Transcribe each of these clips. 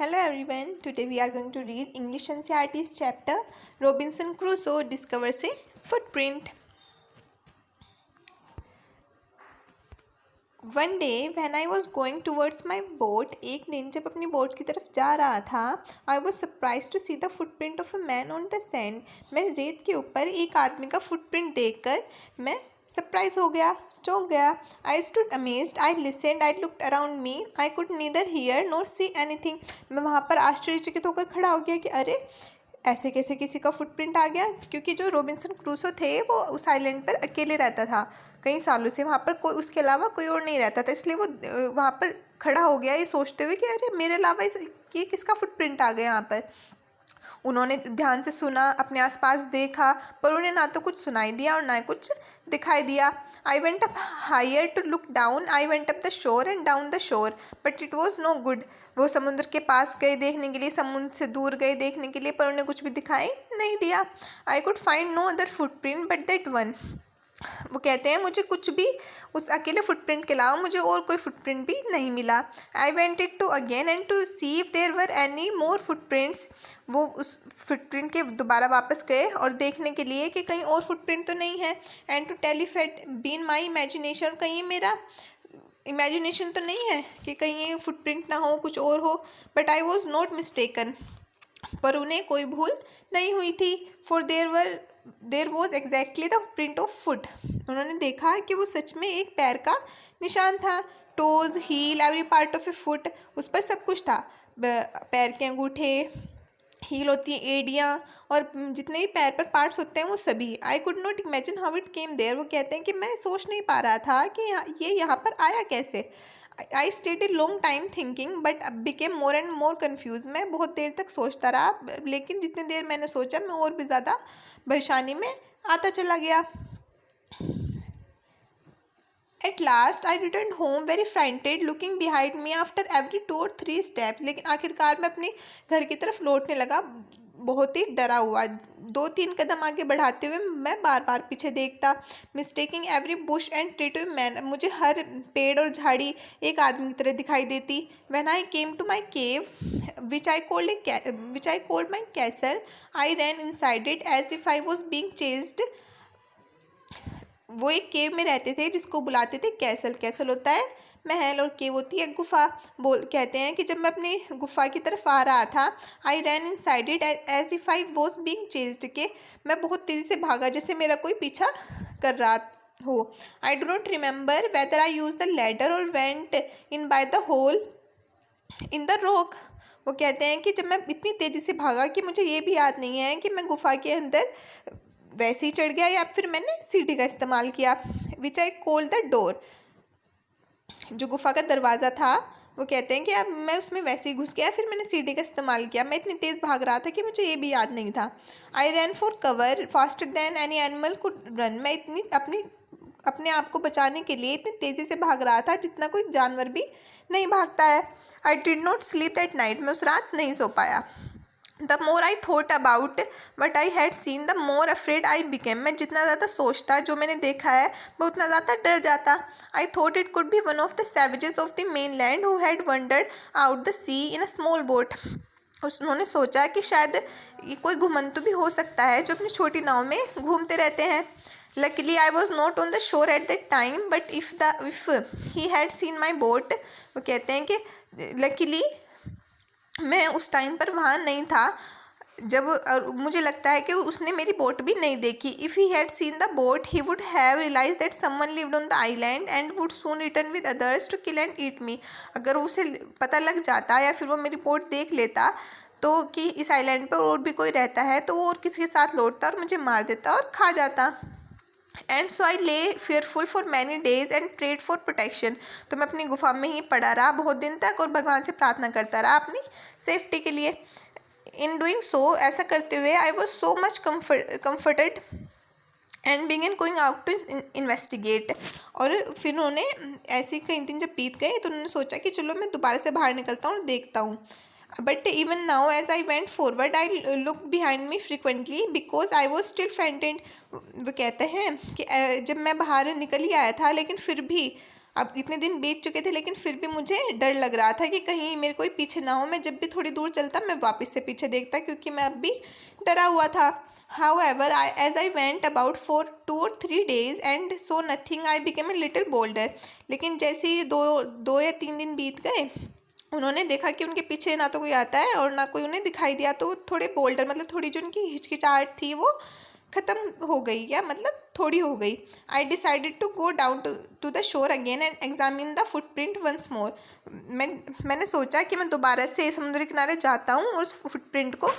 Hello everyone, today we are going to read English NCERT's chapter Robinson Crusoe discovers a footprint. One day when I was going towards my boat, एक दिन जब अपनी boat की तरफ जा रहा था, I was surprised to see the footprint of a man on the sand. मैं रेत के ऊपर एक आदमी का footprint देखकर मैं सरप्राइज हो गया, चौंक गया. I stood amazed. I listened. I looked around me. I could neither hear nor see anything. मैं वहाँ पर आश्चर्यचकित होकर खड़ा हो गया कि अरे ऐसे कैसे किसी का फुटप्रिंट आ गया, क्योंकि जो रॉबिन्सन क्रूसो थे वो उस आइलैंड पर अकेले रहता था कई सालों से. वहाँ पर कोई उसके अलावा कोई और नहीं रहता था, इसलिए वो वहाँ पर खड़ा हो गया ये सोचते हुए कि अरे मेरे अलावा ये किसका फुटप्रिंट आ गया यहाँ पर. उन्होंने ध्यान से सुना, अपने आसपास देखा, पर उन्हें ना तो कुछ सुनाई दिया और ना कुछ दिखाई दिया. I went up higher to look down. I went up the shore and down the shore, but it was no good. वो समुद्र के पास गए देखने के लिए, समुद्र से दूर गए देखने के लिए, पर उन्हें कुछ भी दिखाई नहीं दिया. I could find no other footprint but that one. वो कहते हैं मुझे कुछ भी उस अकेले फुटप्रिंट के अलावा मुझे और कोई फुटप्रिंट भी नहीं मिला. I went it to again and to see if there were any more footprints. वो उस फुटप्रिंट के दोबारा वापस गए और देखने के लिए कि कहीं और फुटप्रिंट तो नहीं है. And to tell if it been my imagination, कहीं मेरा इमेजिनेशन तो नहीं है कि कहीं ये फुटप्रिंट ना हो, कुछ और हो. But I was not mistaken, पर उन्हें कोई भूल नहीं हुई थी. For there was exactly the print of foot. उन्होंने देखा कि वो सच में एक पैर का निशान था. Toes, heel, every part of a foot, उस पर सब कुछ था. पैर के अंगूठे, हील होती है एड़ियाँ, और जितने भी पैर पर पार्ट्स होते हैं वो सभी. I could not imagine how it came there. वो कहते हैं कि मैं सोच नहीं पा रहा था कि ये यहाँ पर आया कैसे. I stayed A long time thinking but became more and more confuse. मैं बहुत देर तक सोचता रहा, लेकिन जितनी देर मैंने सोचा मैं और भी ज़्यादा परेशानी में आता चला गया. At last I return home very frightened, looking behind me after every 2 or 3 steps. लेकिन आखिरकार मैं अपने घर की तरफ लौटने लगा बहुत ही डरा हुआ. 2-3 कदम आगे बढ़ाते हुए मैं बार बार पीछे देखता. Mistaking every bush and tree to man, मुझे हर पेड़ और झाड़ी एक आदमी की तरह दिखाई देती. When I came to my cave which I called my castle, I ran inside it as if I was being chased. वो एक केव में रहते थे जिसको बुलाते थे कैसल. कैसल होता है महल और केव होती है गुफा. कहते हैं कि जब मैं अपनी गुफा की तरफ आ रहा था, I ran inside it as if I was being chased, के मैं बहुत तेज़ी से भागा जैसे मेरा कोई पीछा कर रहा हो. I do not remember whether I use the ladder और went in by the hole in the rock. वो कहते हैं कि जब मैं इतनी तेज़ी से भागा कि मुझे ये भी याद नहीं है कि मैं गुफा के अंदर वैसे ही चढ़ गया या फिर मैंने सीढ़ी का इस्तेमाल किया. विच आई कॉल द डोर, जो गुफा का दरवाज़ा था. वो कहते हैं कि अब मैं उसमें वैसे ही घुस गया, फिर मैंने सीढ़ी का इस्तेमाल किया. मैं इतनी तेज़ भाग रहा था कि मुझे ये भी याद नहीं था. I ran for cover faster than any animal could run. मैं इतनी अपने आप को बचाने के लिए इतनी तेज़ी से भाग रहा था जितना कोई जानवर भी नहीं भागता है. I did not sleep that night, मैं उस रात नहीं सो पाया. The more I thought about what I had seen the more afraid I became. मैं जितना ज़्यादा सोचता जो मैंने देखा है मैं उतना ज़्यादा डर जाता. I thought it could be one of the savages of the mainland who had wandered out the sea in a small boat. उन्होंने सोचा कि शायद ये कोई घुमंतु भी हो सकता है जो अपनी छोटी नाव में घूमते रहते हैं. Luckily I was not on the shore at that time but if he had seen my boat. वो कहते हैं कि लकीली मैं उस टाइम पर वहाँ नहीं था जब, मुझे लगता है कि उसने मेरी बोट भी नहीं देखी. If he had seen the boat he would have realise that someone lived on the island and would soon return with others to kill and eat me. अगर उसे पता लग जाता या फिर वो मेरी बोट देख लेता तो कि इस आइलैंड पर और भी कोई रहता है, तो वो और किसी के साथ लौटता और मुझे मार देता और खा जाता. And so I lay fearful for many days and prayed for protection. तो मैं अपनी गुफा में ही पड़ा रहा बहुत दिन तक और भगवान से प्रार्थना करता रहा अपनी सेफ्टी के लिए. इन डूइंग सो, ऐसा करते हुए, I was so much comforted and began going out to investigate. और फिर उन्होंने ऐसे कई दिन जब बीत गए तो उन्होंने सोचा कि चलो मैं दोबारा से बाहर निकलता हूँ और देखता हूँ. But even now as I went forward I look behind me frequently because I was still frightened. वो कहते हैं कि जब मैं बाहर निकल ही आया था लेकिन फिर भी अब इतने दिन बीत चुके थे लेकिन फिर भी मुझे डर लग रहा था कि कहीं मेरे कोई पीछे ना हो। मैं जब भी थोड़ी दूर चलता मैं वापस से पीछे देखता, क्योंकि मैं अब भी डरा हुआ था। However, as I went about for 2 or 3 days and saw nothing, I became a little bolder. लेकिन जैसे ही दो या 3 दिन बीत गए, उन्होंने देखा कि उनके पीछे ना तो कोई आता है और ना कोई उन्हें दिखाई दिया, तो थोड़े बोल्डर, मतलब थोड़ी जो उनकी हिचकिचाहट थी वो ख़त्म हो गई, या मतलब थोड़ी हो गई। I decided to go down to the shore again and examine the footprint once more. मैंने सोचा कि मैं दोबारा से समुद्र किनारे जाता हूँ और उस फुटप्रिंट को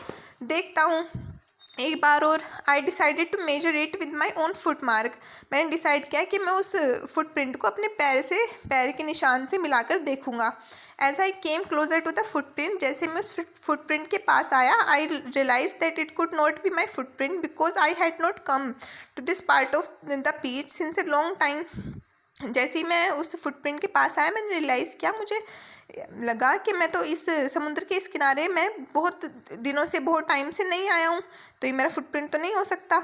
देखता हूँ एक बार और। I decided to measure it with my own foot mark. मैंने डिसाइड किया कि मैं उस फुटप्रिंट को अपने पैर के निशान से मिलाकर देखूंगा। As I came closer to the footprint, जैसे मैं उस फुटप्रिंट के पास आया, I realise that it could not be my footprint because I had not come to this part of the beach since a long time. जैसे ही मैं उस फुटप्रिंट के पास आया, मैंने रियलाइज़ किया, मुझे लगा कि मैं तो इस समुद्र के इस किनारे मैं बहुत दिनों से, बहुत टाइम से नहीं आया हूँ, तो ये मेरा फुटप्रिंट तो नहीं हो सकता।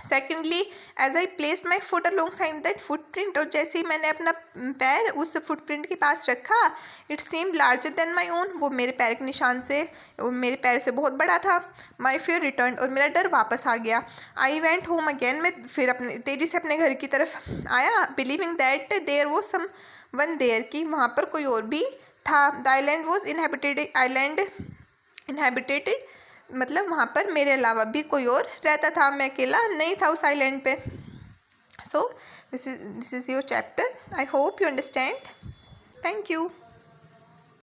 Secondly, as I place my foot alongside that footprint, और जैसे ही मैंने अपना पैर उस फुटप्रिंट के पास रखा, it seem larger than my own, वो मेरे पैर के निशान से, वो मेरे पैर से बहुत बड़ा था। माई फियर रिटर्न, और मेरा डर वापस आ गया। आई वेंट होम अगेन, मैं फिर अपने तेज़ी से अपने घर की तरफ आया, believing that there was someone there, कि वहाँ पर कोई और भी था। द आइलैंड वॉज इनहेबिटेटेड, मतलब वहाँ पर मेरे अलावा भी कोई और रहता था, मैं अकेला नहीं था उस आइलैंड पे। So this is your chapter. I hope you understand. Thank you.